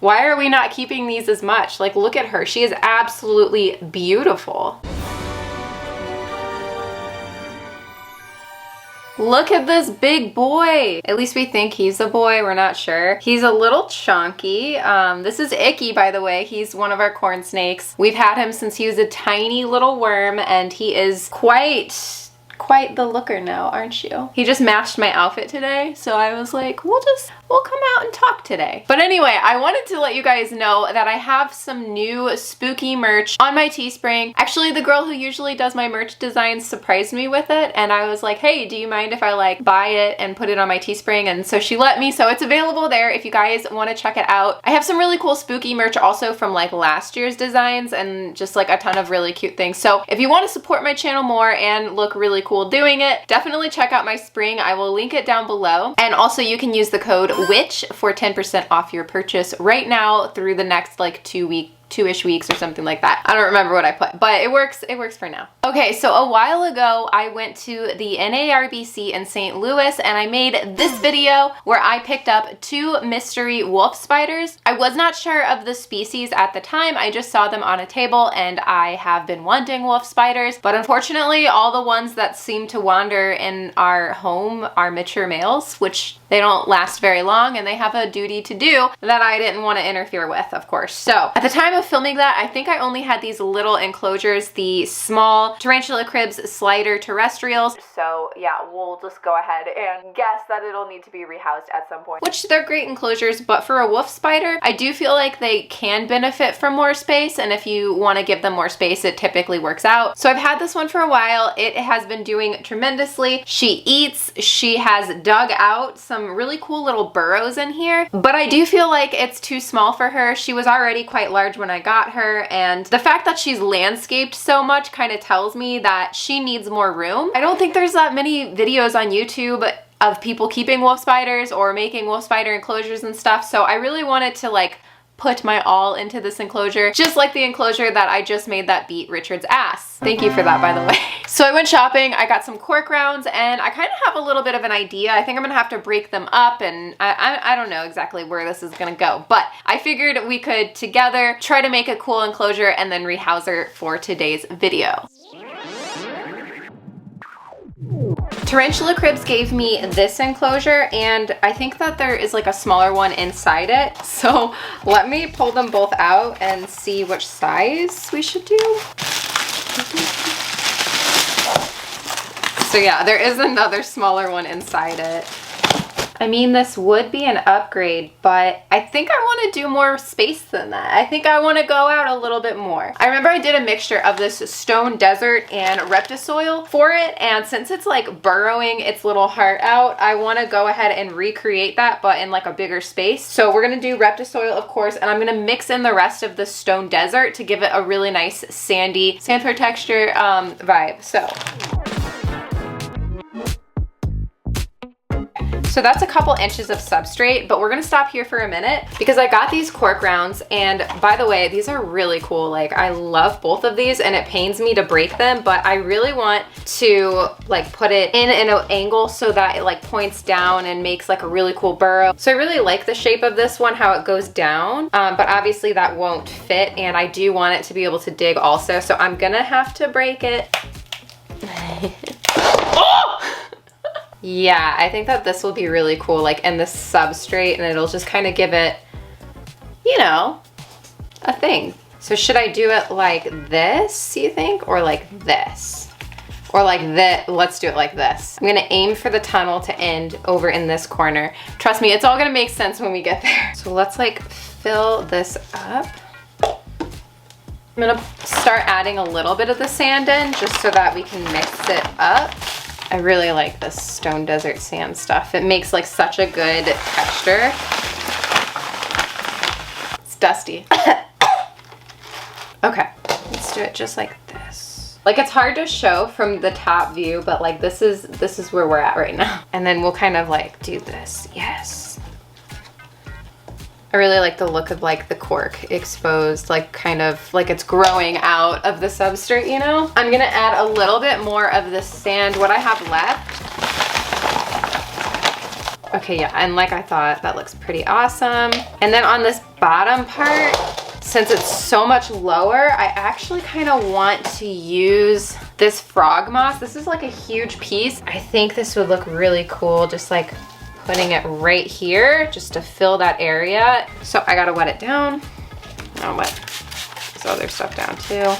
Why are we not keeping these as much? Like, look at her. She is absolutely beautiful. Look at this big boy. At least we think he's a boy. We're not sure. He's a little chunky. This is Icky, by the way. He's one of our corn snakes. We've had him since he was a tiny little worm, and he is quite the looker now, aren't you? He just matched my outfit today, so I was like, we'll come out and talk today. But anyway, I wanted to let you guys know that I have some new spooky merch on my Teespring. Actually, the girl who usually does my merch designs surprised me with it, and I was like, hey, do you mind if I like buy it and put it on my Teespring? And so she let me, so it's available there if you guys want to check it out. I have some really cool spooky merch also from like last year's designs and just like a ton of really cute things. So if you want to support my channel more and look really cool doing it, definitely check out my spring. I will link it down below. And also you can use the code WITCH for 10% off your purchase right now through the next like 2-ish weeks or something like that. I don't remember what I put, but it works for now. Okay, so a while ago I went to the NARBC in St. Louis and I made this video where I picked up 2 mystery wolf spiders. I was not sure of the species at the time. I just saw them on a table and I have been wanting wolf spiders, but unfortunately all the ones that seem to wander in our home are mature males, which they don't last very long and they have a duty to do that I didn't want to interfere with, of course. So at the time of filming that, I think I only had these little enclosures, the small Tarantula Cribs slider terrestrials. So yeah, we'll just go ahead and guess that it'll need to be rehoused at some point, which they're great enclosures, but for a wolf spider, I do feel like they can benefit from more space, and if you want to give them more space, it typically works out. So I've had this one for a while. It has been doing tremendously. She eats, she has dug out some really cool little burrows in here, but I do feel like it's too small for her. She was already quite large when I got her, and the fact that she's landscaped so much kind of tells me that she needs more room. I don't think there's that many videos on YouTube of people keeping wolf spiders or making wolf spider enclosures and stuff, so I really wanted to like put my all into this enclosure, just like the enclosure that I just made that beat Richard's ass. Thank you for that, by the way. So I went shopping, I got some cork rounds, and I kind of have a little bit of an idea. I think I'm gonna have to break them up, and I don't know exactly where this is gonna go, but I figured we could together try to make a cool enclosure and then rehouse her for today's video. Tarantula Cribs gave me this enclosure, and I think that there is like a smaller one inside it. So let me pull them both out and see which size we should do. So yeah, there is another smaller one inside it. I mean, this would be an upgrade, but I think I want to do more space than that. I think I want to go out a little bit more. I remember I did a mixture of this stone desert and reptisoil for it, and since it's like burrowing its little heart out, I want to go ahead and recreate that, but in like a bigger space. So we're going to do reptisoil, of course, and I'm going to mix in the rest of the stone desert to give it a really nice sandy, sandfur texture vibe. So that's a couple inches of substrate, but we're gonna stop here for a minute because I got these cork rounds, and by the way, these are really cool. Like, I love both of these, and it pains me to break them, but I really want to like put it in an angle so that it like points down and makes like a really cool burrow. So I really like the shape of this one, how it goes down, but obviously that won't fit, and I do want it to be able to dig also, so I'm gonna have to break it. Oh! Yeah, I think that this will be really cool, like in the substrate, and it'll just kind of give it, you know, a thing. So should I do it like this, you think? Or like this? Or like this? Let's do it like this. I'm gonna aim for the tunnel to end over in this corner. Trust me, it's all gonna make sense when we get there. So let's like fill this up. I'm gonna start adding a little bit of the sand in just so that we can mix it up. I really like this stone desert sand stuff. It makes like such a good texture. It's dusty. Okay, let's do it just like this. Like, it's hard to show from the top view, but like this is where we're at right now. And then we'll kind of like do this. Yes. I really like the look of like the cork exposed, like kind of like it's growing out of the substrate, you know? I'm gonna add a little bit more of the sand, what I have left. Okay, yeah, and like I thought, that looks pretty awesome. And then on this bottom part, since it's so much lower, I actually kind of want to use this frog moss. This is like a huge piece. I think this would look really cool, just like putting it right here, just to fill that area. So I gotta wet it down. I'll wet this other stuff down too.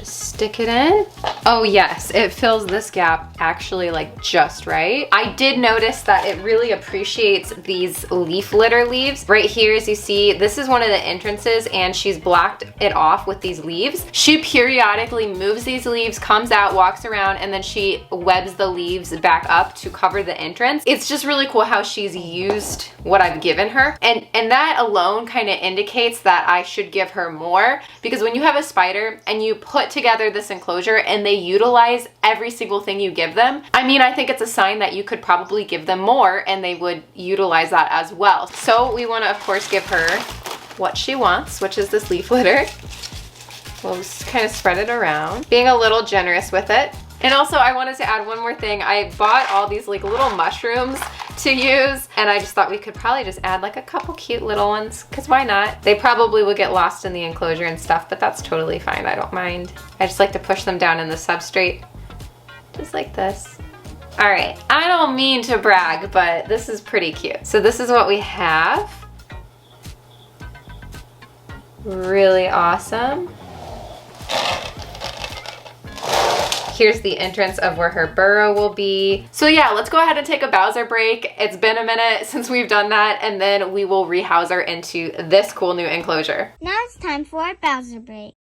Stick it in. Oh yes, it fills this gap actually like just right. I did notice that it really appreciates these leaf litter leaves. Right here, as you see, this is one of the entrances and she's blocked it off with these leaves. She periodically moves these leaves, comes out, walks around, and then she webs the leaves back up to cover the entrance. It's just really cool how she's used what I've given her. And that alone kind of indicates that I should give her more, because when you have a spider and you put together this enclosure and they utilize every single thing you give them, I mean, I think it's a sign that you could probably give them more and they would utilize that as well. So we want to, of course, give her what she wants, which is this leaf litter. We'll just kind of spread it around, being a little generous with it. And also I wanted to add one more thing. I bought all these like little mushrooms to use, and I just thought we could probably just add like a couple cute little ones, because why not? They probably would get lost in the enclosure and stuff, but that's totally fine. I don't mind. I just like to push them down in the substrate, just like this. All right, I don't mean to brag, but this is pretty cute. So this is what we have. Really awesome. Here's the entrance of where her burrow will be. So yeah, let's go ahead and take a Bowser break. It's been a minute since we've done that, and then we will rehouse her into this cool new enclosure. Now it's time for our Bowser break.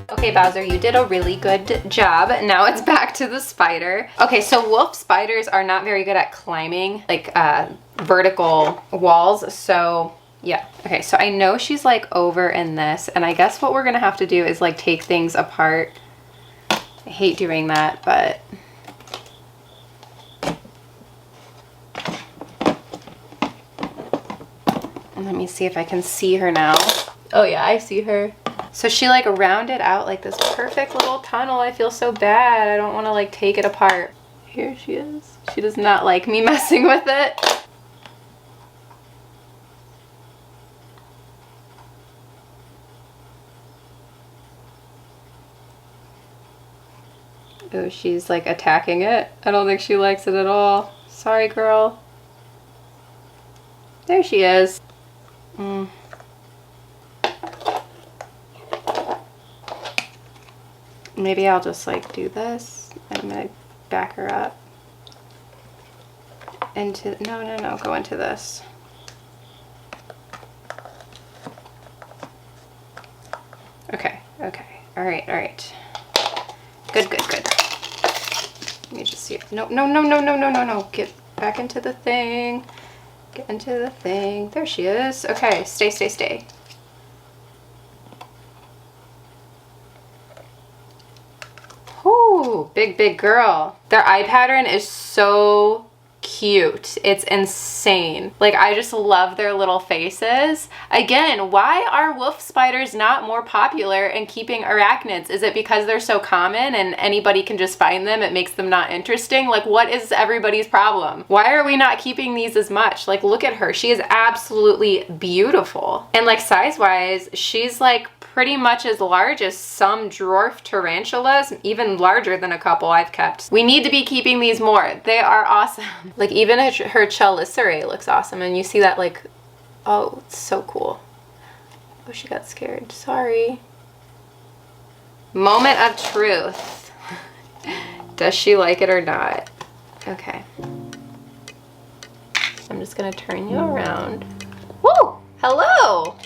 Okay, Bowser, you did a really good job. Now it's back to the spider. Okay, so wolf spiders are not very good at climbing like vertical walls, so yeah. Okay, so I know she's like over in this, and I guess what we're gonna have to do is like take things apart. I hate doing that, but let me see if I can see her now. Oh yeah, I see her. So she like rounded out like this perfect little tunnel. I feel so bad. I don't want to like take it apart. Here she is. She does not like me messing with it. Oh, she's like attacking it. I don't think she likes it at all. Sorry, girl. There she is. Maybe I'll just like do this. I'm gonna back her up into, no, go into this. Okay, all right. Good. Let me just see. No. Get back into the thing. Get into the thing. There she is. Okay, stay. Ooh, big girl. Their eye pattern is so cute. It's insane. Like, I just love their little faces. Again, why are wolf spiders not more popular in keeping arachnids? Is it because they're so common and anybody can just find them? It makes them not interesting? Like, what is everybody's problem? Why are we not keeping these as much? Like, look at her. She is absolutely beautiful. And like size-wise, she's like pretty much as large as some dwarf tarantulas, even larger than a couple I've kept. We need to be keeping these more. They are awesome. Like, even her chelicerae looks awesome, and you see that like Oh, it's so cool. Oh, she got scared. Sorry. Moment of truth. Does she like it or not? Okay. I'm just gonna turn you around. Woo! Hello!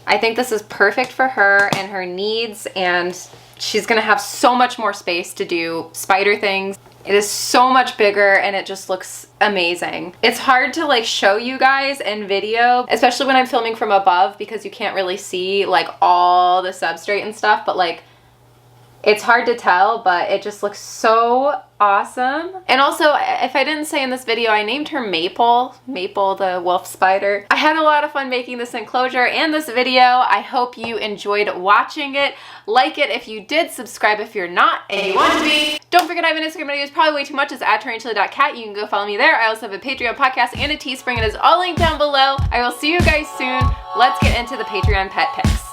I think this is perfect for her and her needs, and she's gonna have so much more space to do spider things. It is so much bigger and it just looks amazing. It's hard to like show you guys in video, especially when I'm filming from above, because you can't really see like all the substrate and stuff, but like it's hard to tell, but it just looks so awesome. And also, if I didn't say in this video, I named her Maple. Maple the wolf spider. I had a lot of fun making this enclosure and this video. I hope you enjoyed watching it. Like it if you did, subscribe if you're not and you want to be. Don't forget I have an Instagram video, it's probably way too much, it's at Tarantula.kat. You can go follow me there. I also have a Patreon podcast and a Teespring. It is all linked down below. I will see you guys soon. Let's get into the Patreon pet picks.